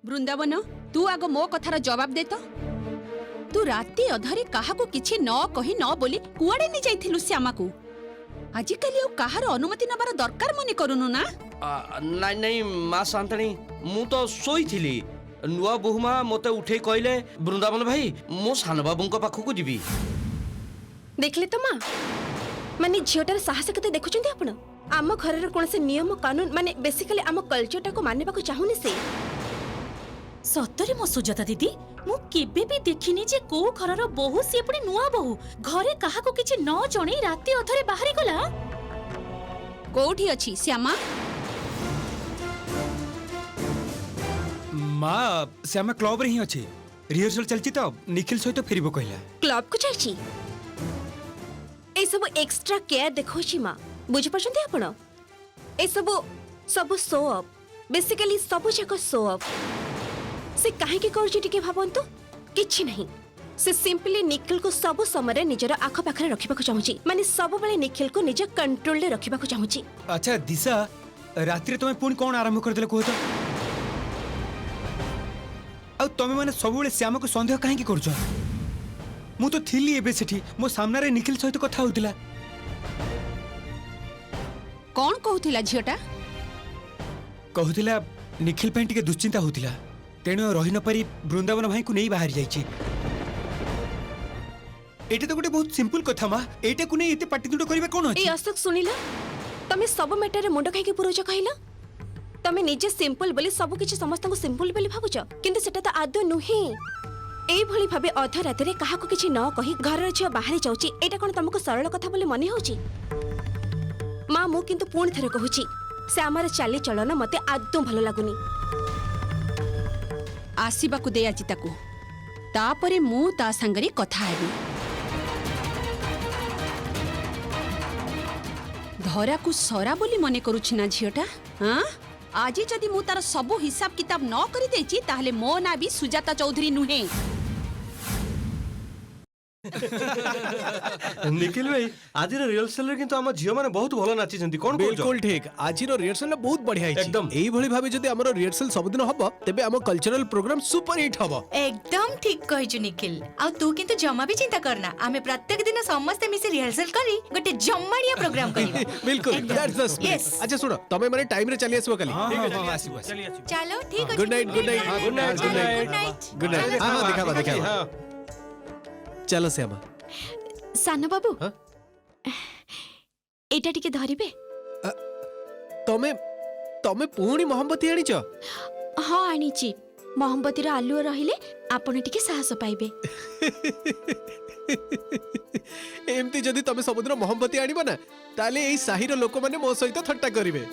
बृंदावन तू आग मो कथार जवाब दे तो तू राति अधारे काहाको किछि न कहि न बोली कुआडे नि जाइथिलु श्यामा को आजिकाली कहार अनुमति नबार दरकार मने करूनु ना नाई नाई माँ शांतनी मु तो सोई थिली नुआ बहुमा मते उठे कहले बृंदावन भाई मो सान बाबूंको पाखकु जीवी देखले तो माँ माने झियोटार साहस केते देखुचंती आपण आम घरर कोनसे नियम कानून माने बेसिकली आम कल्चरटा को मानबाको चाहुनी से सतरे मो सुजाता दीदी मु केबे भी देखिनी जे को घरर बहु से पुणी नुआ बहु घरे काहाको किछि न जणे राति अधरे बाहरी गला कोठी अछि श्यामा माँ श्यामा क्लब रे ही अछि रिहर्सल चलछि तो निखिल सहित फेरिबो कहला क्लब को जाइछि ए सब एक्स्ट्रा केयर देखोछि माँ बुझि परछंती आपण ए सब शो अप बेसिकली सब जक शो अप से काहे के करछि टिके भाबंतु किछि नहीं से सिंपली निखिल को सब समय निजर आख पाखरे रखिबा को चाहूची माने सब बेले निखिल को निज कंट्रोल ले रखिबा को चाहूची अच्छा दिशा रात्रि तुम पुणी कौन आरंभ कर देले कहत आ तुम माने सब बेले श्याम को संदेह काहे की करछ मु तो थिली एबे सेठी मो सामना रे निखिल सहित कथा होतिला कौन कहूथिला झियोटा कहूतिला निखिल पे टिके दुश्चिंता होतिला तेणु रही न पारी बृंदावन भाई को नहीं बाहर जाइछि एटे तो गोटे बहुत सिंपल कथा मा एटे को नहीं एते पाटितुंड करिवे कोन ए अछि अशोक सुनिला तमे सब मैटर रे मुंड खाई के पुरोज कहिला तमे निजे सिंपल बोली सब किछि समस्त को सिंपल बोली भाबुछ किंतु सेटा तो आदो नुहे एई भली भाबे अध राति रे काहा को किछि न कहि घर रे छियो बाहर जाउची एटा कोन तुमको सरल कथा बोली मने होउची मां मु किंतु पूर्ण थरे कहूची से हमर चाली चलन मते आदो भलो लागुनी आसीबाकू दे आजि ताकू तापरे मु ता संगरी कथा हेबी धरा को सरा बोली मने करूछि ना झियोटा हां आजि जदि मु तार सब हिसाब किताब न करि देछि ताहले मो ना भी सुजाता चौधरी नुहे निखिल भाई आज रिहर्सल रे किंतु हम झियो माने बहुत भलो नाची जंती कोन बिल्कुल ठीक आज रिहर्सल बहुत बढ़िया है एकदम एई भली भाबे जदि हमरो रिहर्सल सब दिन हबो तबे हम कल्चरल प्रोग्राम सुपर हिट हबो एकदम ठीक कहिछु निखिल आ तू किंतु जम्मा भी चिंता करना आमे प्रत्येक दिन समस्त मिसे रिहर्सल करी गोटे जम्माड़िया प्रोग्राम करिबा बिल्कुल दैट्स द स्पिरिट अच्छा सुनो तमे माने टाइम रे चली आसबो काली हां आसीबो चलो ठीक है good night good night good night good night good night हां दिखावा चलो श्यामा सानो बाबू एटा टिके धरिबे तमे तमे पूरी मोहब्बती आनी छ हां आनीची मोहब्बती रो आलुओ रहिले आपण टिके साहस पाइबे एमती जदि तमे समुद्र मोहब्बती आनिबो ना ताले एई साही रो लोक माने मो सहित ठट्टा करिवे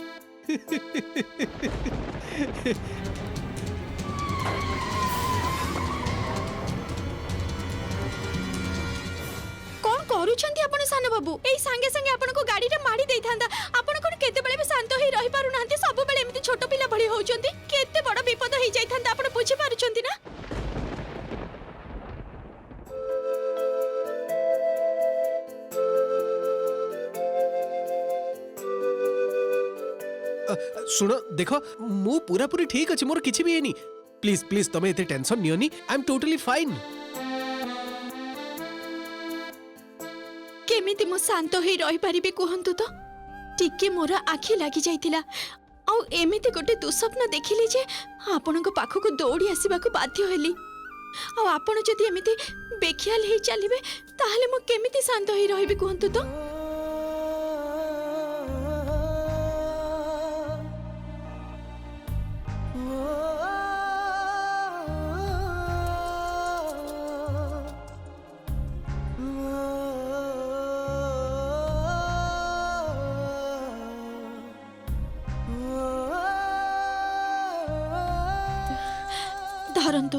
कोन करूछंती आपण सानो बाबू एई संगे संगे आपण को गाड़ी रे मारी देई थांदा आपण कोन केते बेले भी शांत होई रही पारु नांती सब बेले एमती छोट पिला भली होउछंती केते बड़ विपद होई जाई थांदा आपण बुझी पारुछंती ना सुनो देखो मु पूरा पूरी ठीक अछि मोर किछि भी हेनी प्लीज प्लीज तमे एते टेंशन नियोनी आई एम टोटली फाइन केमिति मो शांत होई रही परिबे कहंतु तो टिके मोर आखि लागी जाइतिला आ एमिति गोटे दुस्वप्न देखिली जे आपण को पाखो को दौड़ी आसीबा को बाध्य हेली आ आपण जदि एमिति बेखियाल हे चलिबे ताहले मो केमिति शांत होई रहिबे कहंतु तो धरंतु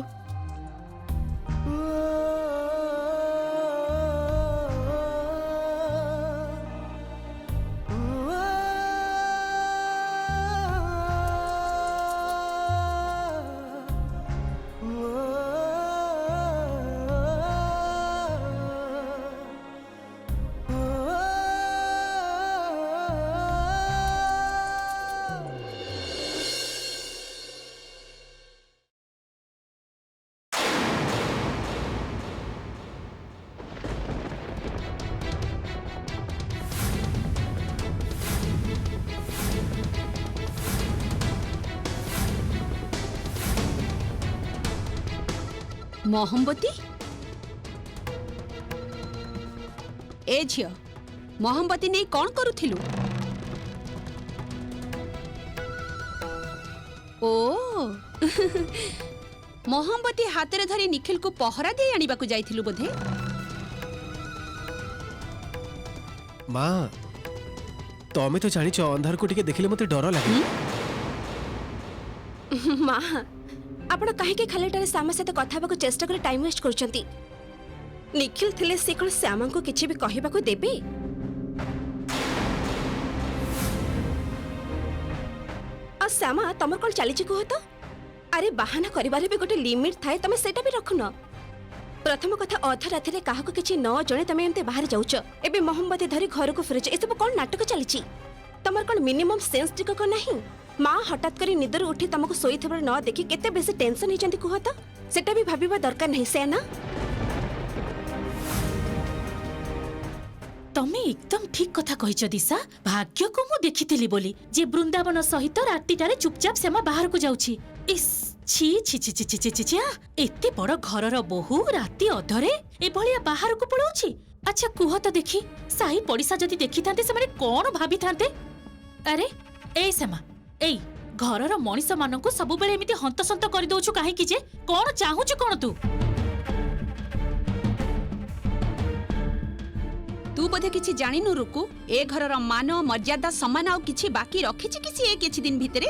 ମହମବତୀ ଏ ଝିଅ ମହମବତୀ ନେଇ କଣ କରୁଥିଲୁ? ଓ ମହମବତୀ ହାତରେ ଧରି ନିଖିଲକୁ ପହରା ଦେଇ ଆଣିବାକୁ ଯାଇଥିଲୁ ବୋଧେ? ମା ତମେ ତ ଜାଣିଛ ଅନ୍ଧାରକୁ ଟିକେ ଦେଖିଲେ ମତେ ଡର ଲାଗେ। ମା ଆପଣ କାହିଁକି ଖାଲିଟାରେ ଶ୍ୟାମ ସହିତ କଥା ହେବାକୁ ଚେଷ୍ଟା କରି ଟାଇମ୍ ୱେଷ୍ଟ କରୁଛନ୍ତି? ନିଖିଲ ଥିଲେ ସେ କଣ ଶ୍ୟାମାଙ୍କୁ କିଛି ବି କହିବାକୁ ଦେବେ? ଆଉ ଶ୍ୟାମା ତମର କଣ ଚାଲିଛି କୁହ ତ? ଆରେ ବାହାନା କରିବାରେ ବି ଗୋଟେ ଲିମିଟ ଥାଏ, ତମେ ସେଟା ବି ରଖୁନ। ପ୍ରଥମ କଥା ଅଧା ରାତିରେ କାହାକୁ କିଛି ନ ଜଣେ ତମେ ଏମିତି ବାହାରେ ଯାଉଛ, ଏବେ ମହମବତୀ ଧରି ଘରକୁ ଫେରୁଛ, ଏସବୁ କଣ ନାଟକ ଚାଲିଛି? ତମର କଣ ମିନିମମ୍ ସେନ୍ସ ଟିକକ ନାହିଁ? ମା ହଠାତ୍ କରି ନିଦରୁ ଉଠି ତମକୁ ଶୋଇଥିବାର ନ ଦେଖି କେତେ ବେଶୀ ଟେନସନ ହେଇଛନ୍ତି କୁହ ତ? ସେଟା ବି ଭାବିବା ଦରକାର ନାହିଁ ସେ ନା? ତମେ ଏକଦମ ଠିକ କଥା କହିଛ ଦିଶା। ଭାଗ୍ୟକୁ ମୁଁ ଦେଖିଥିଲି ବୋଲି ଯେ ବୃନ୍ଦାବନ ସହିତ ରାତିଟାରେ ଚୁପଚାପ ଶ୍ୟାମା ବାହାରକୁ ଯାଉଛି। ଇସ୍ ଛି ଛି ଛି ଛି ଛି ଛି ଛି ଛି ଏତେ ବଡ ଘରର ବୋହୂ ରାତି ଅଧରେ ଏଭଳିଆ ବାହାରକୁ ପଳାଉଛି। ଆଚ୍ଛା କୁହ ତ ଦେଖି, ସାହି ପଡିଶା ଯଦି ଦେଖିଥାନ୍ତେ ସେମାନେ କଣ ଭାବିଥାନ୍ତେ? ଆରେ ଏଇ ଶ୍ୟାମା, ଏଇ ଘରର ମଣିଷ ମାନଙ୍କୁ ସବୁବେଳେ ଏମିତି ହନ୍ତସନ୍ତ କରିଦଉଛୁ କାହିଁକି ଯେ? କଣ ଚାହୁଁଛୁ କଣ ତୁ? ତୁ ବୋଧେ କିଛି ଜାଣିନୁ ରୁକୁ, ଏ ଘରର ମାନ ମର୍ଯ୍ୟାଦା ସମ୍ମାନ ଆଉ କିଛି ବାକି ରଖିଛି କିଛି ଏ କିଛି ଦିନ ଭିତରେ?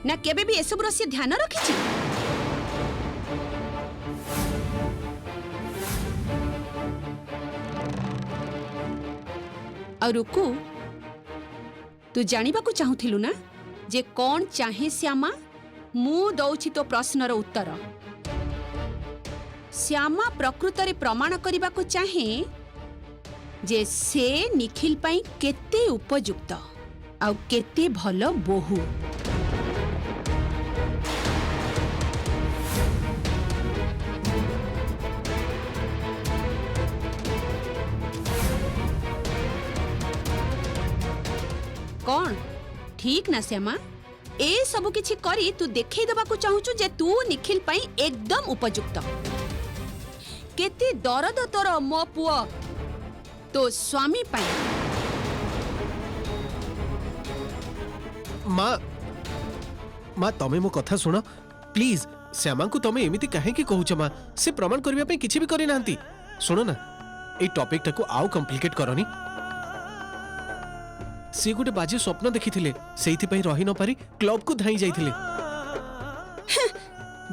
ନା କେବେ ବି ଏସବୁର ସେ ଧ୍ୟାନ ରଖିଛି? ଆଉ ରୁକୁ, ତୁ ଜାଣିବାକୁ ଚାହୁଁଥିଲୁ ନା ଯେ କଣ ଚାହେଁ ଶ୍ୟାମା? ମୁଁ ଦଉଛି ତୋ ପ୍ରଶ୍ନର ଉତ୍ତର। ଶ୍ୟାମା ପ୍ରକୃତରେ ପ୍ରମାଣ କରିବାକୁ ଚାହେଁ ଯେ ସେ ନିଖିଲ ପାଇଁ କେତେ ଉପଯୁକ୍ତ ଆଉ କେତେ ଭଲ ବୋହୂ। କଣ ଠିକ ନା ଶ୍ୟାମା? ଏ ସବୁ କିଛି କରି ତୁ ଦେଖେଇ ଦେବାକୁ ଚାହୁଁଛୁ ଯେ ତୁ ନିଖିଲ ପାଇଁ ଏକଦମ ଉପଯୁକ୍ତ। କେତେ ଦରଦ ତୋର ମୋ ପୁଅ तो स्वामी पाई। ମା ମା ତମେ ମୋ କଥା ଶୁଣ ପ୍ଲିଜ। ଶ୍ୟାମାଙ୍କୁ ତମେ ଏମିତି କାହିଁକି କହୁଛ ମା? ସେ ପ୍ରମାଣ କରିବା ପାଇଁ କିଛି ବି କରିନାହାନ୍ତି। ଶୁଣ ନା, ଏଇ ଟପିକଟାକୁ ଆଉ କମ୍ପ୍ଲିକେଟ କରନି। ସେ ଗୋଟେ ବାଜେ ସ୍ୱପ୍ନ ଦେଖିଥିଲେ, ସେଇଥିପାଇଁ ରହି ନ ପାରି କ୍ଲବକୁ ଧାଇଁ ଯାଇଥିଲେ।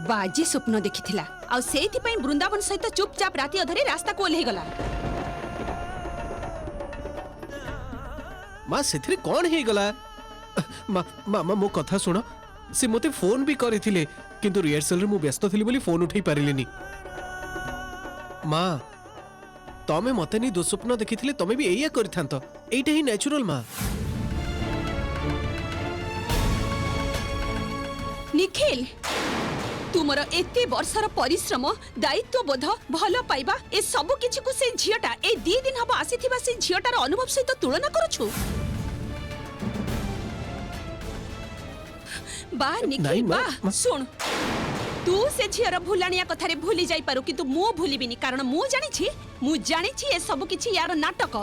बाजी स्वप्न देखिथिला आ सेति पई वृंदावन सहित चुपचाप राती अधरे रास्ता को ओल्हे गला। मां सेथिरे कोन हे गला? मामा मो कथा सुनो, से मते फोन भी करिथिले किंतु रिहर्सल रे मु व्यस्त थिली बोली फोन उठै पारिलेनी। मां तमे मते नि दुस्वप्न देखिथिले, तमे भी एया करिथांत। एइटा ही नेचुरल मां। निखिल तुमर एते वर्षर परिश्रम दायित्वबोध भल पाइबा ए सबु किछि को से झियटा ए 2 दिन हबो आसीथिबा से झियटार अनुभव सहित तुलना करूछु। बा निखिल बा सुन, तू से झियर भुलानिया कथारे भूली जाई पारु किंतु मु भूलिबिनी, कारण मु जानिछि ए सबु किछि यार नाटक,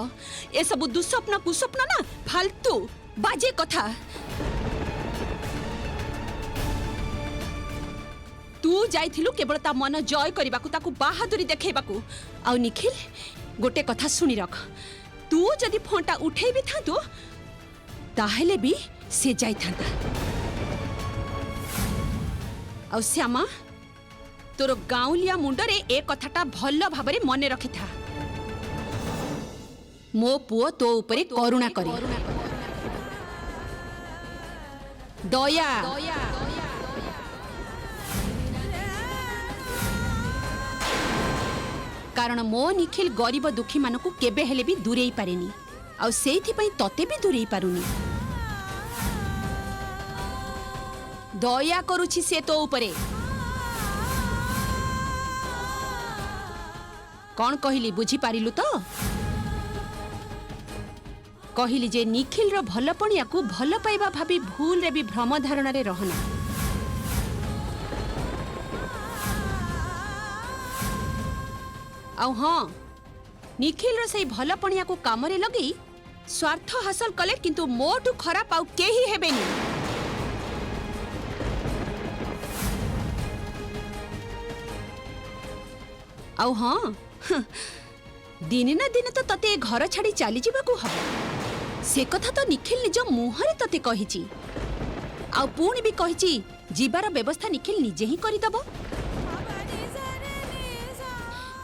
ए सबु दुस्वप्न कुस्वप्न ना फालतू बाजे कथा। तू जाइथिलु केवल ता मन जय करबाकू, ताकू बहादुरी देखेबाकू। आ निखिल गोटे कथा सुनी रख, तू जदि फोनटा उठेई भी थांतु ताहेले भी से जाई थांता। आ श्यामा तोर गाउलिया मुंडरे ए कथाटा भल भाबरे मने रखि था। मो पुओ तो ऊपरे करुणा करी, दया कारण मो निखिल गरीब दुखी मानकू केबे हेले भी दूरेई पारेनी, आ सेइथि पई तते भी दूरेई पारुनी। दया करूछि से तो ऊपरे। कौन कहिली बुझी पारिलु तो? कहिली जे निखिल रो भलपणिया को भल पाइबा भाबी भूल रे भी भ्रम धारणा रे रहना। आउ हाँ निखिल से भल पणिया को कामरे लगी स्वार्थ हासिल कले किंतु मोटू खराब आउ केही हेबेनी। आउ हाँ दिने ना दिने तो तते घर छाड़ी चली जावाकू हब से कथा तो निखिल निज मुहरे तते कहिची आउ पुणी भी कहिची जीवार व्यवस्था निखिल निजे ही करिदब।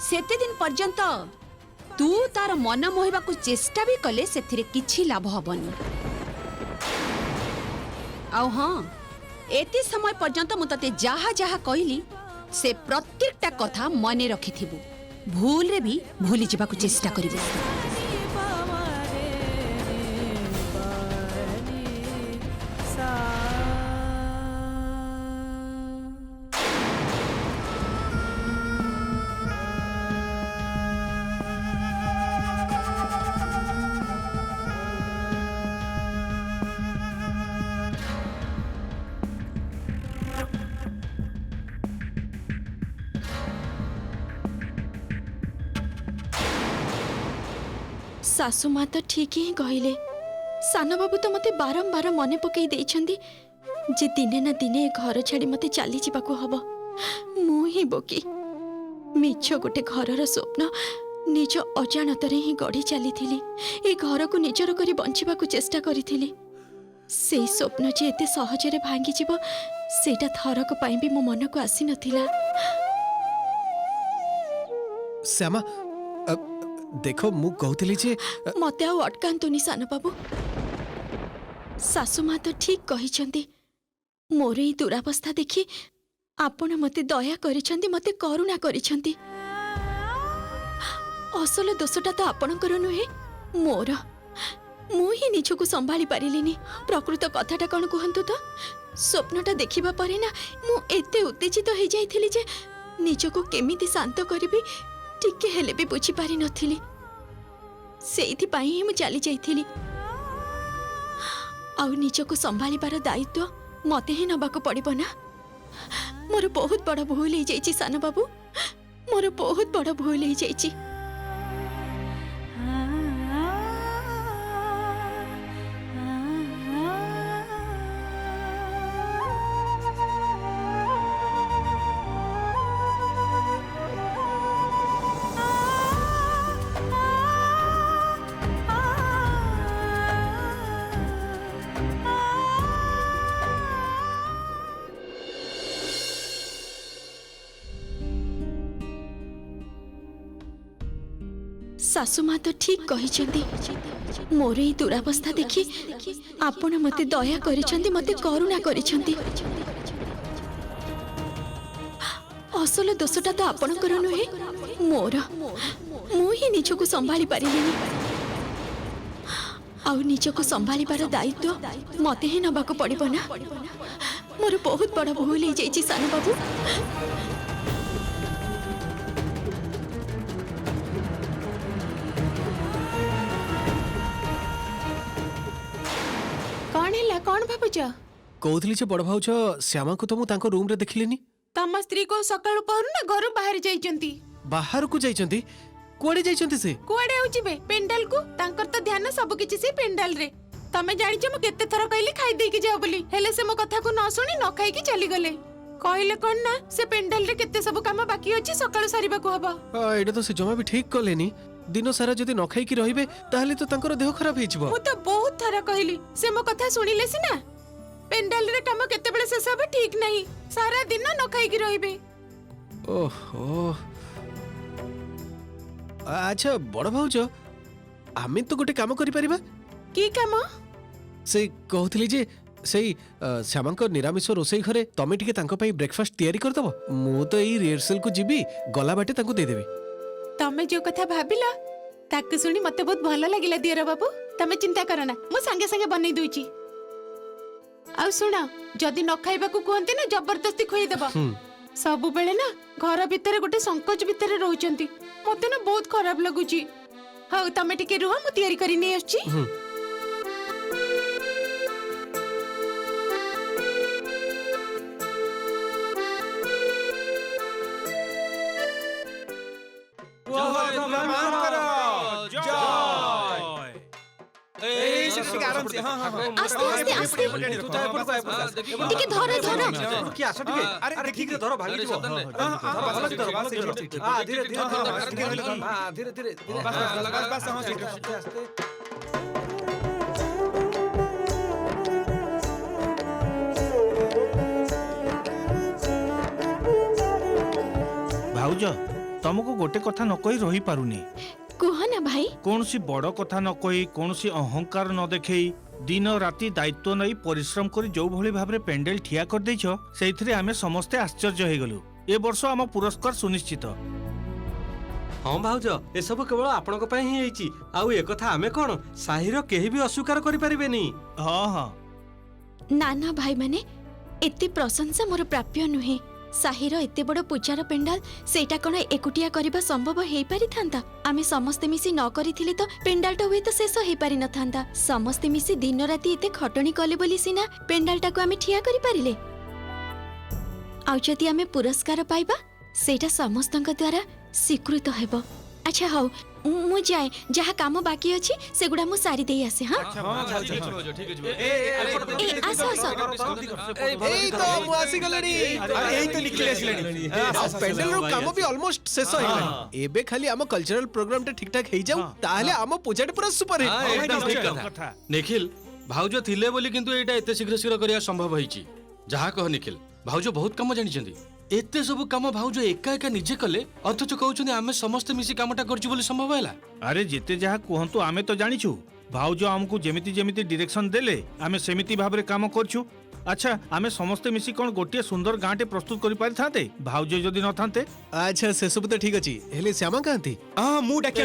सेते दिन पर्यंत तू तार मन मोहिबाकू चेष्टा भी कले सेथिरे किछि लाभ हबनी। आउ हाँ एते समय पर्यंत मु तते जाहा जाहा कहली से प्रत्येकटा कथा मने रखिथिबु भूल रे भी भूली जिबाकू चेष्टा करिबु। सासु माँ तो ठीक ही कहले सान बाबू तो मते बारंबार मने पकई देइछंदी जे दिने ना दिने घर छाड़ी मते चली जिबाकू हबो। मु ही बोकी मिछ गोटे घरर स्वप्न निज अजाणतरे ही गढ़ी चली ए घर को निजर करी बंचिबाकू चेष्टा करिथिली। से स्वप्न जे एते सहजरे भांगी जिवो सेटा थरक पाई भी मो मन को आसी नथिला। श्यामा देखो मु कहूली जे मते आउ अटकांतुनी सान बाबू सासु माँ तो ठीक कहिछंती मोर ई दुरावस्था देखी आपण मते दया करिछंती मते करुणा करिछंती। असल दोषटा तो आपणकर नुहे मोर मु ही निजको संभाली पारिलिनी। प्रकृत कथाटा कौन कहंतु तो स्वप्नटा देखिबा परे ना मु एते उत्तेजित हो जाइथिली जे निजको केमिति शांत करिबी टिके हेले भी बुझी पारि नथिली। सेइथि पाई ही मु चली जाइथिली आउ निजको संभालिबार दायित्व मते ही नबाको पड़िबो ना। मोर बहुत बड़ भूल हो जाइछि सान बाबू मोर बहुत बड़ भूल हो जाइछि। सासु माँ तो ठीक कहिछंती मोर ई दुरावस्था देखी आपण मते दया करिछंती मते करुणा करिछंती। असल दोषटा तो आपणकर नुहे मोर मु ही निजको संभाली पारिलिनी। आउ निजको संभालिबार दायित्व मते ही नबाको पड़िबो ना। मोर बहुत बड़ भूल हो जाइछि सान बाबू। कौन भाବୁଛ कहूली जे बड़ भाउज श्यामा को तो मु तांको रूम रे देखिलेनी। तम स्त्री को सकाळु पहरु ना घर बाहर जाइचंती। बाहर को जाइचंती कोडे जाइचंती से कुआडे आउ जिबे पेंडाल को तांकर तो ध्यान सब किछि से पेंडाल रे। तमे जानि छ मु केते थर कहली खाइ देई के जाओ बोली हेले से मो कथा को न सुनी न खाइ के चली गले। कहले कोन ना से पेंडाल रे केते सब काम बाकी अछि सकाळु सारिबा को हबो। एटा तो से जमा भी ठीक कलेनी। दिन सारा जदि न खाइ की रहिबे ताहले तो तांकर देह खराब हेइ जिवो। मु तो बहुत थर कहली से मो कथा सुनिले सिना पेंडाल रे काम केते बेले से सब ठीक नहीं सारा दिन न खाइ की रहिबे। ओहो अच्छा बड़ भाउज आमे तो गोटे काम करि परिबा। की काम से कहउतली जे सेई श्यामांकर निरामिष रोसई घरे तमे टिके तांको पई ब्रेकफास्ट तयारी कर दबो। मु तो एई रिहर्सल को जिबी गला बाटे तांको दे देबी। तमे जो कथा भाबिला ताके सुनी मते बहुत भलो लागिला दियर बाबू। तमे चिंता करना मु संगे संगे बनै दुइची। आ सुना जदी न खाइबा को कहंती ना जबरदस्ती खोई देबा। सब बेले ना घर भीतर गोटे संकोच भीतर रहउचंती मते ना बहुत खराब लागुची। हाउ तमे टिके रुह मु तयारी करी नै आछी। आराम से हां हां आस्ते आस्ते आस्ते ଟିକେ ଧର ଧର କି ଆସ ଟିକେ अरे ଆରେ ଠିକ ରେ ଧର ଭାଙ୍ଗି ଯିବ हां हां धीरे धीरे ଧୀରେ ଧୀରେ बस बस हां ठीक भाउज तुमको गोटे कथा न कही रही पारुनी କୁହ ନା ଭାଇ कौनसी बड़ कथा न कही कौनसी अहंकार न देखई दिन राति दायित्व नहीं परिश्रम करी जो भली भाबरे पेंडेल ठिया कर देछ सेइथरे आमे समस्ते आश्चर्य हे गलु ए वर्ष आम पुरस्कार सुनिश्चित ହଁ ଭାଉଜ ଏସବୁ କେବଳ ଆପଣଙ୍କ ପାଇଁ ହିଁ ହେଇଛି ଆଉ ଏ କଥା ଆମେ କଣ ସାହିର କେହି ବି ଅସ୍ୱୀକାର କରିପାରିବେନି हाँ हाँ ନା ନା ଭାଇ ମାନେ ଏତେ ପ୍ରଶଂସା ମୋର ପ୍ରାପ୍ୟ ନୁହେଁ ସାହିର ଏତେ ବଡ଼ ପୂଜାର ପେଣ୍ଡାଲ ସେଇଟା କଣ ଏକୁଟିଆ କରିବା ସମ୍ଭବ ହେଇପାରିଥାନ୍ତା ଆମେ ସମସ୍ତେ ମିଶି ନ କରିଥିଲେ ତ ପେଣ୍ଡାଲଟା ହୁଏତ ଶେଷ ହେଇପାରିନଥାନ୍ତା ସମସ୍ତେ ମିଶି ଦିନ ରାତି ଏତେ ଖଟଣି କଲେ ବୋଲି ସିନା ପେଣ୍ଡାଲଟାକୁ ଆମେ ଠିଆ କରିପାରିଲେ ଆଉ ଯଦି ଆମେ ପୁରସ୍କାର ପାଇବା ସେଇଟା ସମସ୍ତଙ୍କ ଦ୍ୱାରା ସ୍ୱୀକୃତ ହେବ ଆଚ୍ଛା ହଉ ମୁଁ ଯାଏ ଯାହା କାମ ବାକି ଅଛି ସେଗୁଡ଼ା ମୁଁ ସାରି ଦେଇ ଆସେ ହଁ ଏ ଆସ ଆସ ଏଇ ତ ମୁଁ ଆସି ଗଲେଣି अरे यही तो निकले असलेनी पेंडल रो काम भी ऑलमोस्ट शेष हो गलानी एबे खाली हम कल्चरल प्रोग्राम टे ठीक ठाक हेई जाऊ ताहले हम पूजाटे पूरा सुपर हिट एकदम ठीक कथा निखिल भाउज थिले बोली किंतु एटा एते शीघ्र शीघ्र करिया संभव होईची जहा कह निखिल भाउज बहुत काम जानिछंती एते सब काम भाउज एका एका निजे कले अथच कहउछनी आमे समस्त मिसी कामटा करछु बोली संभव हैला अरे जिते जहाँ कहतु आमे तो जानिछु भाउज हमको जेमिति जेमिति डायरेक्शन देले आमे सेमिति भाबरे काम करछु अच्छा आमे समस्त मिसी कोन गोटिए सुंदर गांटे प्रस्तुत करि पारि थाते भाउज जदि न थाते अच्छा से सब तो ठीक अछि हेले श्यामा कांती हां मु डाके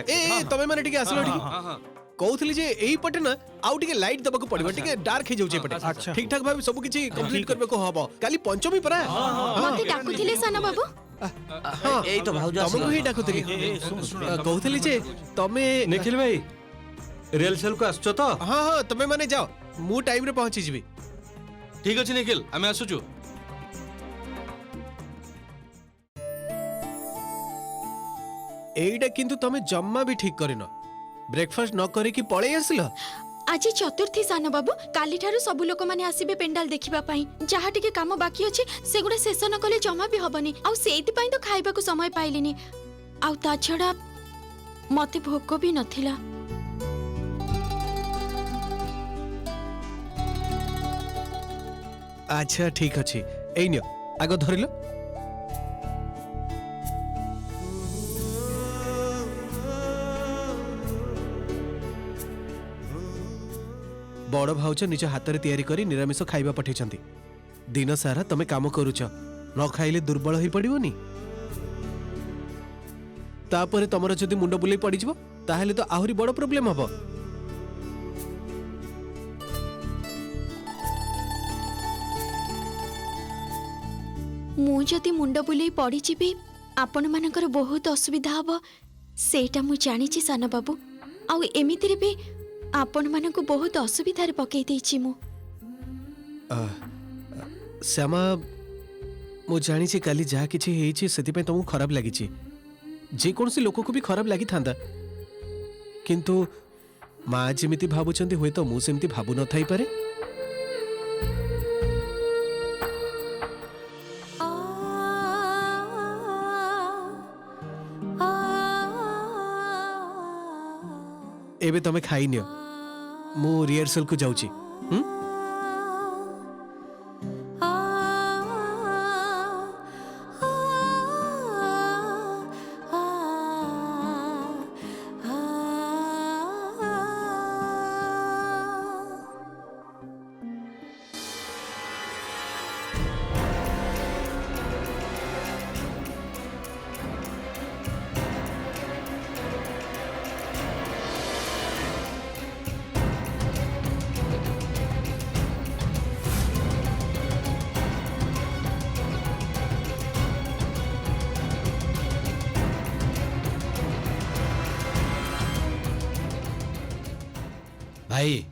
ए तमे माने ठीक आसलो ठीक कहउथली जे एई पटे ना आउ ठीक लाइट दबा को पड़िबो ठीक डार्क हे जाउचे पटे ठीक ठाक भाबे सब किछि कंप्लीट करबे को हबो काली पंचमी परा मते डाकुथिले साना बाबू एई तो भाउज तमको ही डाकुथली कहउथली जे तमे निखिल भाई रियल सेल को आछो तो हां हां तमे माने जाओ मु टाइम रे पहुंची जिबी ठीक अछि निखिल आमे आसुछु एईटा किंतु तमे जम्मा भी ठीक करिनो ब्रेकफास्ट न करी कि पळे आसलो आज चतुर्थी साना बाबू काली ठारू सब लोक माने आसीबे पेंडाल देखिबा पई जहा टिके काम बाकी अछि सेगुडा शेष न कले जमा भी हबनी आ सेति पई तो खाइबा को समय पाइलिनी आ ता छडा मते भोक भी नथिला अच्छा ठीक अछि एई नियो आगो धरिलो बड़ भाउच निज हाथ में तैयारी करी निरामिष खाइबा पठेछंती दिन सारा तमे काम करूछ न खाइले दुर्बल होई पड़िबोनी तापरे तमर जदि मुंड बुलाई पड़ी जिवो ताहेले तो आहुरी बड़ प्रॉब्लम हबो मु जदि मुंड बुलाई पड़ी जिबी आपण मानकर बहुत असुविधा हबो सेटा मु जानिछि साना बाबू आ एमितिरे भी आपण मानकु बहुत असुविधारे पकई देछि मु श्यामा मु जानिछि काली जहा किछि हेछि सेति पे तुमको खराब लागिछि जे कोनसी लोक को भी खराब लागि थांदा किंतु मां जेमिति भाबुचंती होय तो मु सेमिति भाबु न थाई पारे एबे तमे खाई नियो मु रिहर्सल को जाउची भाई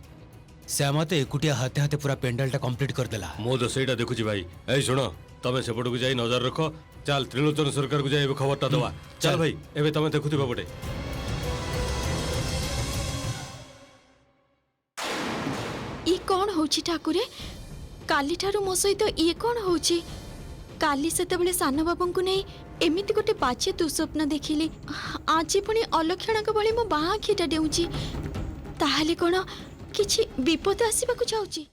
श्यामा तो एकुटिया हाथे हाथे पूरा पेंडलटा कंप्लीट कर देला मो तो सेटा देखुची भाई ए सुनो तमे सेपट को जाई नजर रखो चल त्रिलोचन सरकार को जाई खबरटा दवा चल भाई एबे तमे देखुथिबा बटे ये कौन होची ठाकुरे काली ठारू मो सहित ये कौन होची काली सेतेबेले सान बाबू को नहीं एमिति गोटे बाचे दुस्वप्न देखिली आज पुणी अलक्षणक भली मो बाँ आखिटा डेउची ताहले कौन किछि विपद आसबाकू जाउची